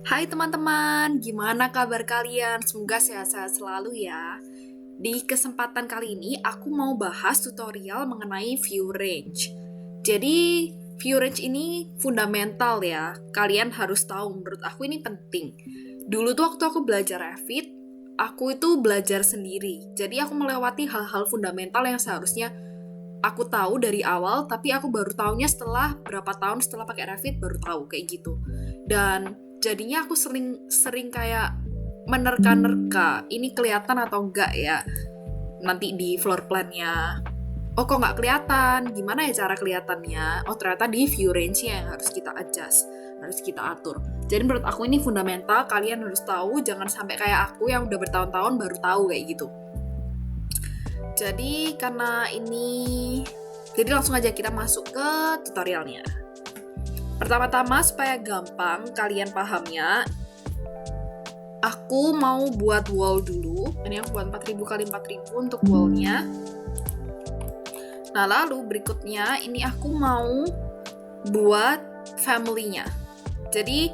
Hai teman-teman, gimana kabar kalian? Semoga sehat-sehat selalu ya. Di kesempatan kali ini, aku mau bahas tutorial mengenai view range. Jadi, view range ini fundamental ya. Kalian harus tahu, menurut aku ini penting. Dulu tuh waktu aku belajar Revit, aku itu belajar sendiri. Jadi aku melewati hal-hal fundamental yang seharusnya aku tahu dari awal, tapi aku baru tahunya setelah berapa tahun setelah pakai Revit baru tahu kayak gitu. Dan jadinya aku sering kayak menerka-nerka ini kelihatan atau enggak ya nanti di floor plan-nya. Oh kok nggak kelihatan? Gimana ya cara kelihatannya? Oh ternyata di view range-nya yang harus kita adjust, harus kita atur. Jadi menurut aku ini fundamental, kalian harus tahu, jangan sampai kayak aku yang udah bertahun-tahun baru tahu kayak gitu. Jadi langsung aja kita masuk ke tutorialnya. Pertama-tama supaya gampang kalian pahamnya, aku mau buat wall dulu. Ini aku buat 4000 x 4000 untuk wallnya. Nah lalu berikutnya ini aku mau buat family-nya. Jadi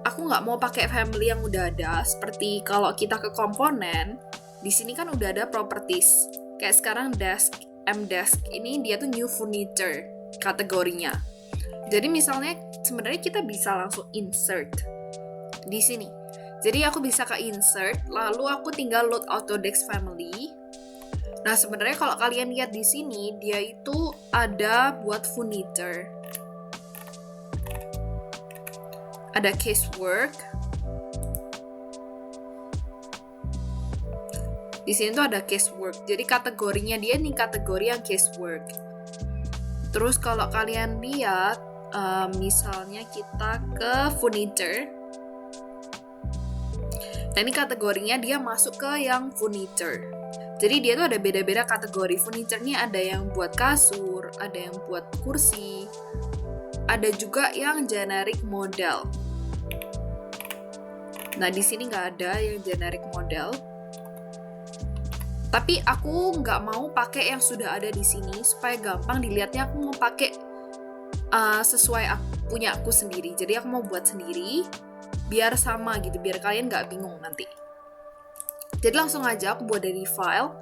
aku nggak mau pakai family yang udah ada. Seperti kalau kita ke komponen, di sini kan udah ada properties. Kayak sekarang M-Desk ini dia tuh new furniture kategorinya. Jadi misalnya sebenarnya kita bisa langsung insert di sini. Jadi aku bisa ke insert, lalu aku tinggal load Autodesk family. Nah sebenarnya kalau kalian lihat di sini dia itu ada buat furniture, ada casework. Di sini tuh ada casework. Jadi kategorinya dia nih kategori yang casework. Terus kalau kalian lihat, misalnya kita ke furniture. Nah ini kategorinya dia masuk ke yang furniture. Jadi dia tuh ada beda-beda kategori. Furniture nih ada yang buat kasur, ada yang buat kursi, ada juga yang generic model. Nah di sini nggak ada yang generic model. Tapi aku nggak mau pakai yang sudah ada di sini supaya gampang dilihatnya. Aku mau pakai sesuai punya aku sendiri. Jadi aku mau buat sendiri biar sama gitu, biar kalian nggak bingung nanti. Jadi langsung aja aku buat dari file.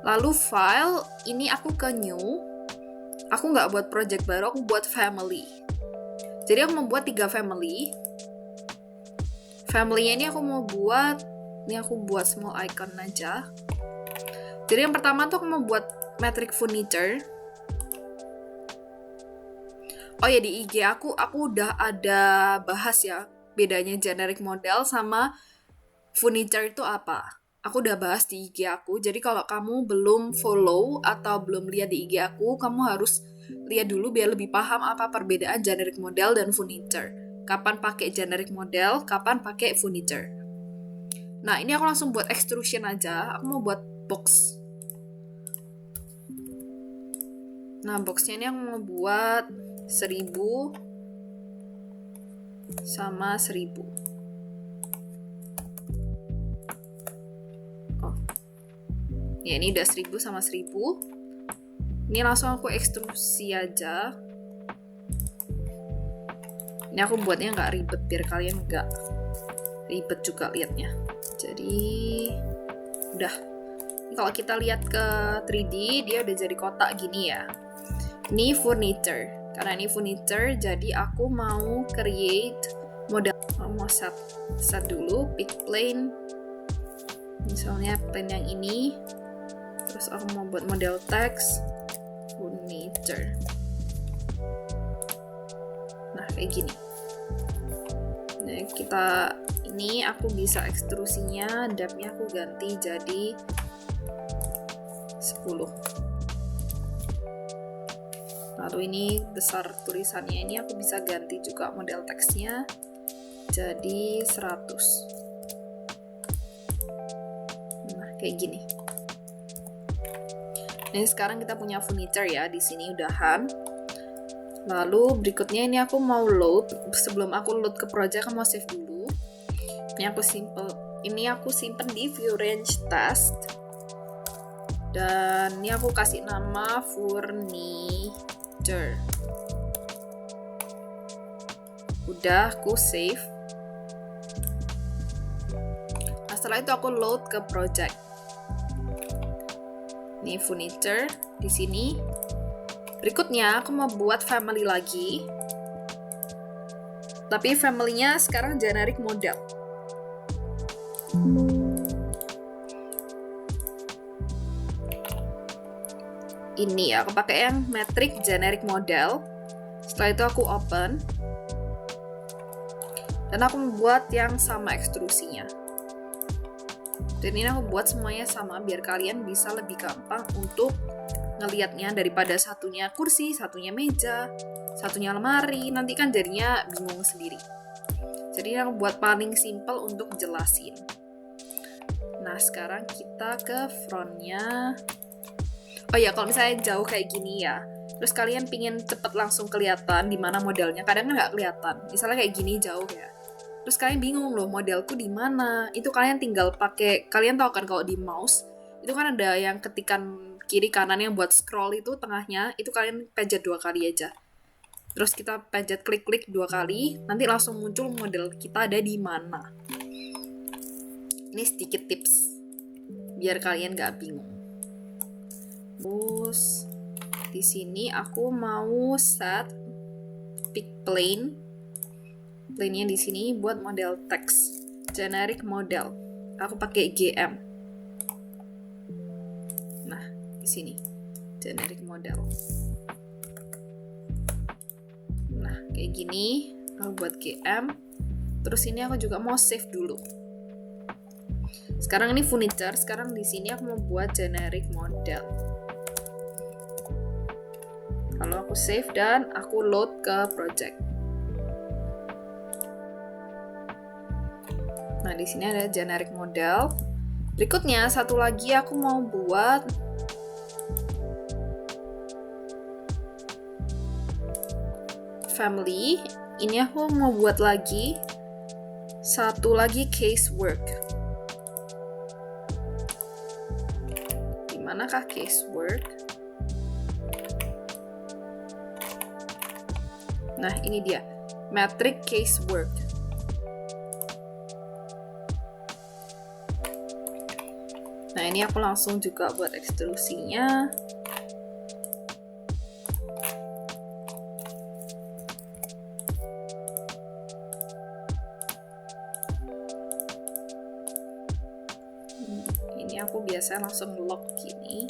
Lalu file ini aku ke new. Aku nggak buat project baru, aku buat family. Jadi aku membuat 3 family. Family-nya ini aku mau buat, ini aku buat small icon aja. Jadi yang pertama tuh aku mau buat metric furniture. Oh ya di IG aku udah ada bahas ya bedanya generic model sama furniture itu apa. Aku udah bahas di IG aku. Jadi kalau kamu belum follow atau belum lihat di IG aku, kamu harus lihat dulu biar lebih paham apa perbedaan generic model dan furniture. Kapan pakai generic model, kapan pakai furniture. Nah ini aku langsung buat extrusion aja. Aku mau buat box. Nah boxnya ini aku mau buat 1000 sama 1000. Oh. Ya ini udah 1000 sama 1000. Ini langsung aku ekstrusi aja. Ini aku buatnya nggak ribet biar kalian nggak ribet juga liatnya. Jadi udah. Kalau kita lihat ke 3D dia udah jadi kotak gini ya. Ini furniture. Karena ini furniture jadi aku mau create model. Mau set dulu pick plane. Misalnya plane yang ini. Terus aku mau buat model text furniture. Nah kayak gini. Nah ini aku bisa ekstrusinya, depth-nya aku ganti jadi 10. Lalu ini besar tulisannya, ini aku bisa ganti juga model teksnya jadi 100. Nah kayak gini. Nah sekarang kita punya furniture ya, di sini udahan. Lalu berikutnya ini aku mau load. Sebelum aku load ke project aku mau save dulu. Ini aku simpen di view range test. Dan ini aku kasih nama furniture. Udah aku save. Setelah itu aku load ke project. Ini furniture di sini. Berikutnya aku mau buat family lagi. Tapi family-nya sekarang generic model. Ini ya, aku pakai yang metric generic model. Setelah itu aku open. Dan aku membuat yang sama ekstrusinya. Dan ini aku buat semuanya sama biar kalian bisa lebih gampang untuk ngelihatnya daripada satunya kursi, satunya meja, satunya lemari. Nanti kan jadinya bingung sendiri. Jadi aku buat paling simple untuk jelasin. Nah, sekarang kita ke frontnya. Oh ya, kalau misalnya jauh kayak gini ya, terus kalian pingin cepet langsung kelihatan di mana modelnya, kadang nggak kelihatan. Misalnya kayak gini jauh ya. Terus kalian bingung loh, modelku di mana? Itu kalian tinggal pakai, kalian tahu kan kalau di mouse itu kan ada yang ketikan kiri kanan yang buat scroll itu tengahnya, itu kalian pencet 2 kali aja. Terus kita pencet klik-klik 2 kali, nanti langsung muncul model kita ada di mana. Ini sedikit tips biar kalian nggak bingung. Terus di sini aku mau set pick plane. Plane-nya di sini buat model text, generic model. Aku pakai GM. Nah, di sini generic model. Nah, kayak gini aku buat GM. Terus ini aku juga mau save dulu. Sekarang ini furniture, sekarang di sini aku mau buat generic model. Lalu aku save dan aku load ke project. Nah, di sini ada generic model. Berikutnya, satu lagi aku mau buat family. Ini aku mau buat lagi satu lagi casework. Di manakah casework? Nah, ini dia. Metric casework. Nah, ini aku langsung juga buat ekstrusinya. Ini aku biasa langsung lock gini.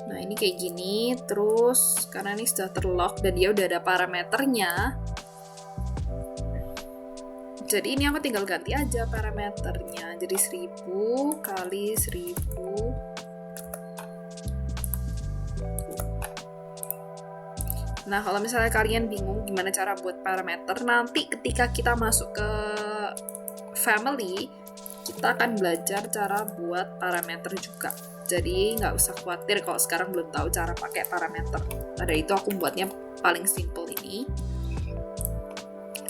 Nah, ini kayak gini. Terus, karena ini sudah terlock dan dia udah ada parameternya, jadi ini aku tinggal ganti aja parameternya. Jadi 1000 kali 1000. Nah, kalau misalnya kalian bingung gimana cara buat parameter, nanti ketika kita masuk ke family, kita akan belajar cara buat parameter juga. Jadi nggak usah khawatir kalau sekarang belum tahu cara pakai parameter. Pada itu aku buatnya paling simple ini.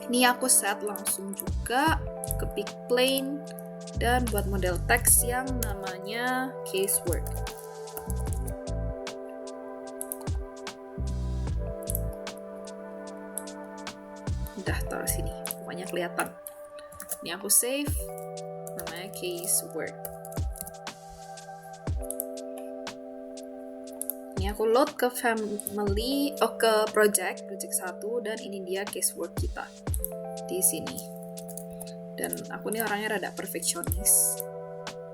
Ini aku set langsung juga ke pick plane dan buat model text yang namanya casework. Udah taruh sini, pokoknya kelihatan. Ini aku save, namanya casework. Ini aku load ke family, ke project 1 dan ini dia casework kita di sini. Dan aku ini orangnya rada perfeksionis,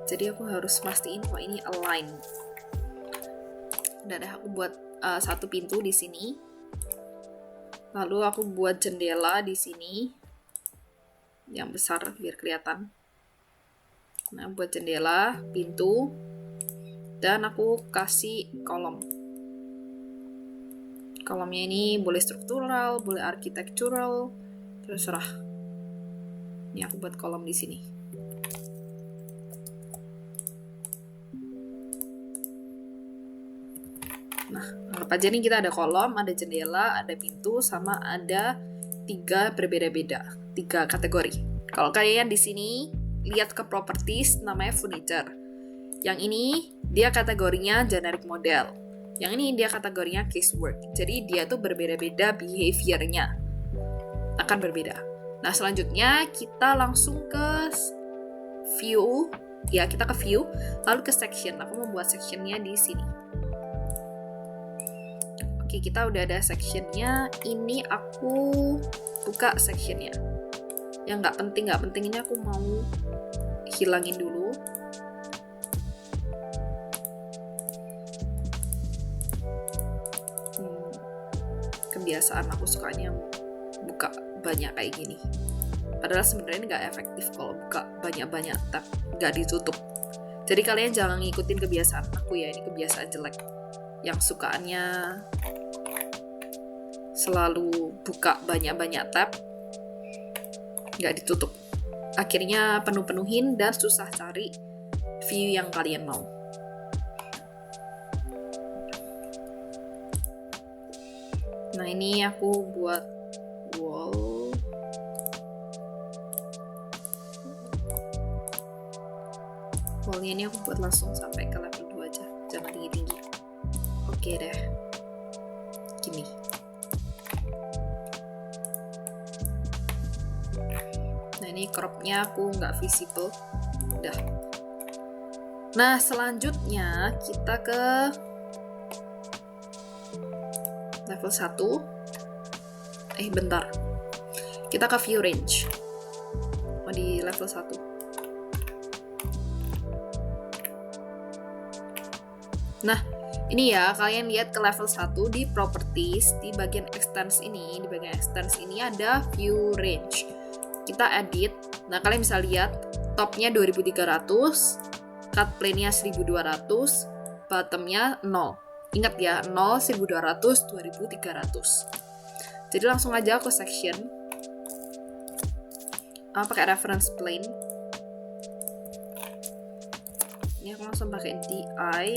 jadi aku harus pastiin kalau ini align. Dan aku buat satu pintu di sini, lalu aku buat jendela di sini yang besar biar kelihatan. Nah, buat jendela, pintu, dan aku kasih kolom. Kolomnya ini boleh struktural, boleh architectural, terserah. Ini aku buat kolom di sini. Nah, anggap aja nih kita ada kolom, ada jendela, ada pintu, sama ada 3 berbeda-beda, 3 kategori. Kalau kalian di sini lihat ke properties, namanya furniture. Yang ini dia kategorinya generic model. Yang ini dia kategorinya casework. Jadi dia tuh berbeda-beda behavior-nya. Akan berbeda. Nah, selanjutnya kita langsung ke view, ya kita ke view, lalu ke section. Aku mau buat sectionnya di sini. Oke, kita udah ada sectionnya. Ini aku buka sectionnya. Yang nggak penting ini aku mau hilangin dulu. Kebiasaan aku sukanya buka banyak kayak gini. Padahal sebenarnya ini nggak efektif kalau buka banyak-banyak tab, nggak ditutup. Jadi kalian jangan ngikutin kebiasaan aku ya, ini kebiasaan jelek. Yang sukaannya selalu buka banyak-banyak tab, nggak ditutup. Akhirnya penuh-penuhin dan susah cari view yang kalian mau. Nah, ini aku buat wall. Wallnya ini aku buat langsung sampai ke level 2 aja, jangan tinggi-tinggi. Oke deh, gini. Nah, ini cropnya aku nggak visible. Udah. Nah, selanjutnya kita ke level 1. Bentar. Kita ke view range. Di level 1. Nah, ini ya, kalian lihat ke level 1 di properties, di bagian extends ini, ada view range. Kita edit. Nah, kalian bisa lihat topnya 2300, cut plane-nya 1200, bottomnya 0. Ingat ya, 0, 1200, 2300. Jadi langsung aja ke section. Pakai reference plane. Ini aku langsung pakai DI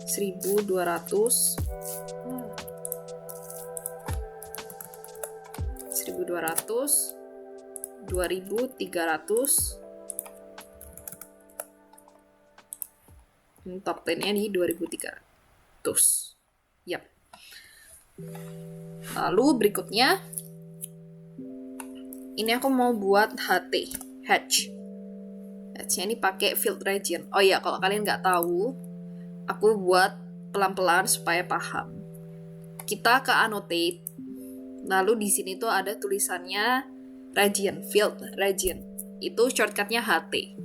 1200. 1200, 2300. Top 10-nya di 2300. Yap. Lalu berikutnya ini aku mau buat hatch. Hatch-nya ini pakai field region. Oh ya, kalau kalian nggak tahu, aku buat pelan-pelan supaya paham. Kita ke annotate. Lalu di sini tuh ada tulisannya region, field region. Itu shortcutnya HT.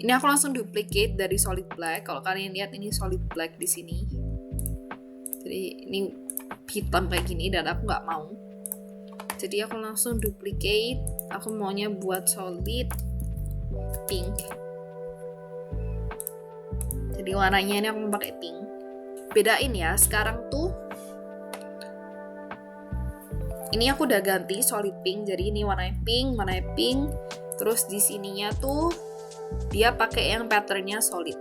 Ini aku langsung duplicate dari solid black. Kalau kalian lihat ini solid black di sini. Jadi ini hitam kayak gini dan aku nggak mau. Jadi aku langsung duplicate. Aku maunya buat solid pink. Jadi warnanya ini aku mau pakai pink. Bedain ya, sekarang tuh ini aku udah ganti solid pink. Jadi ini warnanya pink. Terus di sininya tuh dia pakai yang patternnya solid.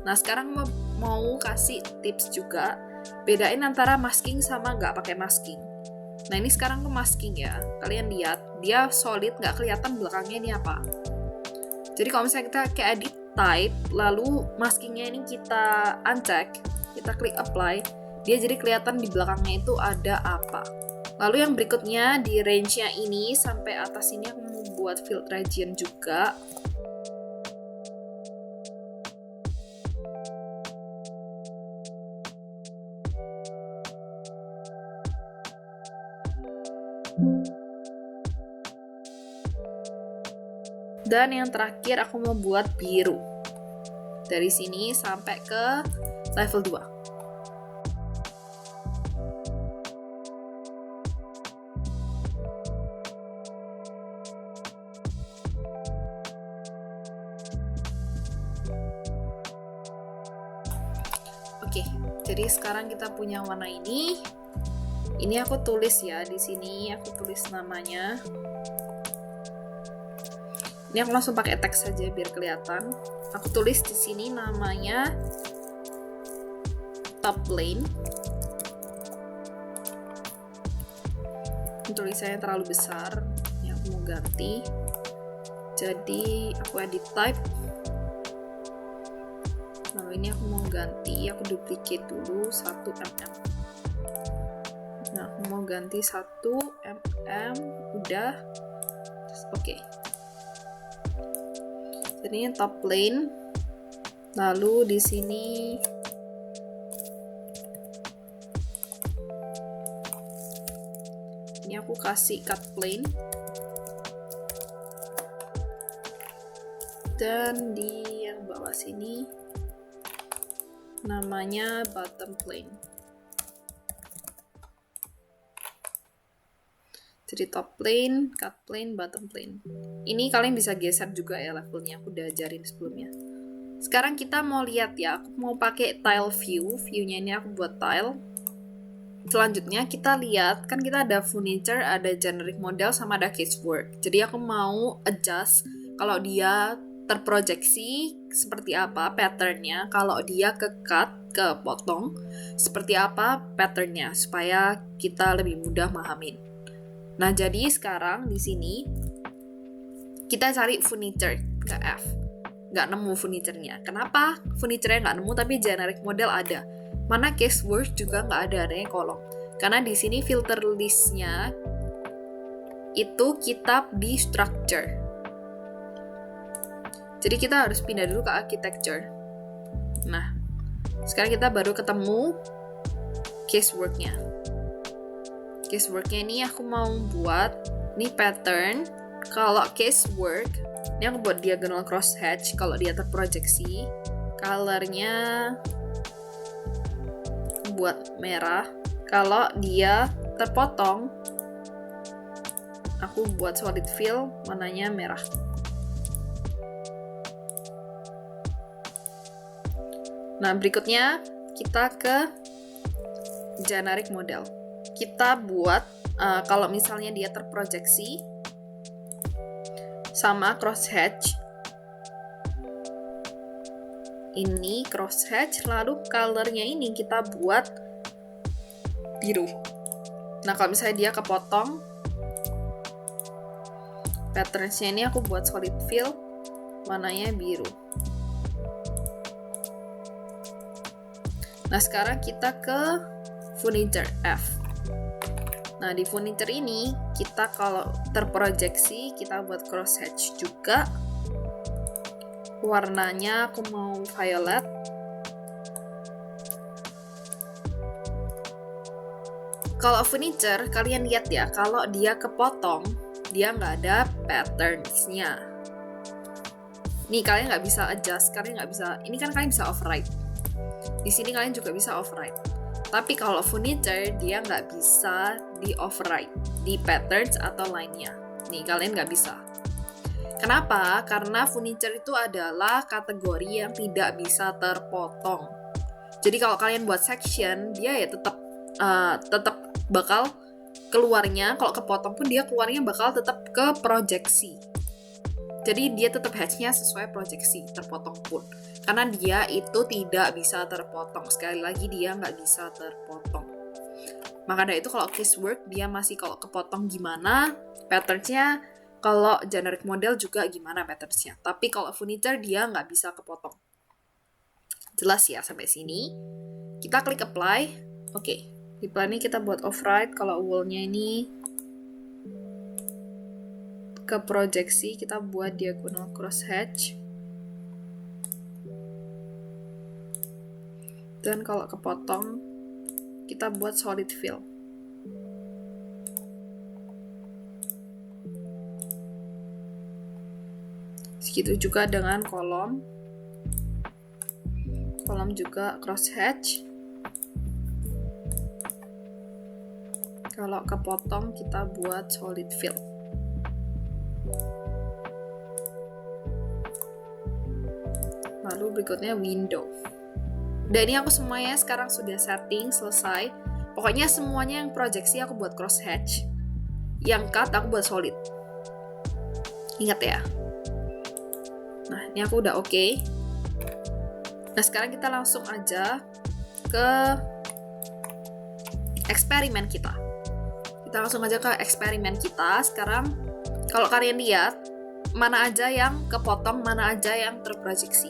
Nah, sekarang mau kasih tips juga. Bedain antara masking sama nggak pakai masking. Nah, ini sekarang ke masking ya. Kalian lihat, dia solid, nggak kelihatan belakangnya ini apa. Jadi kalau misalnya kita ke edit type, lalu maskingnya ini kita uncheck, kita klik apply, dia jadi kelihatan di belakangnya itu ada apa. Lalu yang berikutnya di range-nya ini sampai atas ini aku mau buat field region juga. Dan yang terakhir aku mau buat biru. Dari sini sampai ke level 2. Oke, jadi sekarang kita punya warna ini. Ini aku tulis ya di sini, aku tulis namanya. Ini aku langsung pakai teks saja biar kelihatan. Aku tulis di sini namanya top plane. Tulisannya terlalu besar, ini aku mau ganti. Jadi aku edit type. Lalu ini aku mau ganti, aku duplicate dulu 1 mm. Nah, aku mau ganti 1 mm, udah. Oke. Jadi ini top plane. Lalu di sini ini aku kasih cut plane. Dan di yang bawah sini namanya bottom plane. Jadi top plane, cut plane, bottom plane. Ini kalian bisa geser juga ya levelnya, aku udah ajarin sebelumnya. Sekarang kita mau lihat ya, aku mau pakai tile view. View-nya ini aku buat tile. Selanjutnya kita lihat, kan kita ada furniture, ada generic model, sama ada casework. Jadi aku mau adjust kalau dia terprojeksi seperti apa patternnya, kalau dia ke cut, ke potong, seperti apa patternnya, supaya kita lebih mudah mahamin. Nah, jadi sekarang di sini kita cari furniture ke F. Nggak nemu furniture-nya. Kenapa furniture-nya nggak nemu tapi generic model ada? Mana casework juga nggak ada, adanya kolom. Karena di sini filter list-nya itu kita di structure. Jadi kita harus pindah dulu ke architecture. Nah, sekarang kita baru ketemu casework-nya. Casework-nya ini aku mau buat ini pattern. Kalau casework, ini aku buat diagonal crosshatch kalau dia terprojeksi. Color-nya buat merah. Kalau dia terpotong, aku buat solid fill, warnanya merah. Nah, berikutnya kita ke generic model. Kita buat, kalau misalnya dia terprojeksi, sama crosshatch. Ini crosshatch, lalu color-nya ini kita buat biru. Nah, kalau misalnya dia kepotong, patterns-nya ini aku buat solid fill, warnanya biru. Nah, sekarang kita ke furniture F. Nah, di furniture ini, kita kalau terprojeksi, kita buat crosshatch juga. Warnanya aku mau violet. Kalau furniture, kalian lihat ya, kalau dia kepotong, dia nggak ada patterns-nya. Nih, kalian nggak bisa adjust, kalian nggak bisa, ini kan kalian bisa override. Di sini kalian juga bisa override. Tapi kalau furniture, dia nggak bisa di override di patterns atau lainnya. Nih, kalian nggak bisa. Kenapa? Karena furniture itu adalah kategori yang tidak bisa terpotong. Jadi kalau kalian buat section, dia ya tetap bakal keluarnya, kalau kepotong pun dia keluarnya bakal tetap ke proyeksi. Jadi dia tetap hatch-nya sesuai proyeksi, terpotong pun. Karena dia itu tidak bisa terpotong. Sekali lagi, dia nggak bisa terpotong. Maka dari itu kalau casework, dia masih kalau kepotong gimana pattern-nya, kalau generic model juga gimana pattern-nya. Tapi kalau furniture, dia nggak bisa kepotong. Jelas ya sampai sini. Kita klik apply. Oke, di plan ini kita buat override. Kalau wool-nya ini ke proyeksi, kita buat diagonal crosshatch. Dan kalau kepotong, kita buat solid fill. Segitu juga dengan kolom. Kolom juga crosshatch. Kalau kepotong, kita buat solid fill. Lalu berikutnya window. Dan ini aku semuanya sekarang sudah setting, selesai. Pokoknya semuanya yang proyeksi aku buat crosshatch. Yang cut aku buat solid. Ingat ya. Nah, ini aku udah oke. Nah, sekarang kita langsung aja ke eksperimen kita. Kita langsung aja ke eksperimen kita. Sekarang, kalau kalian lihat, mana aja yang kepotong, mana aja yang terproyeksi.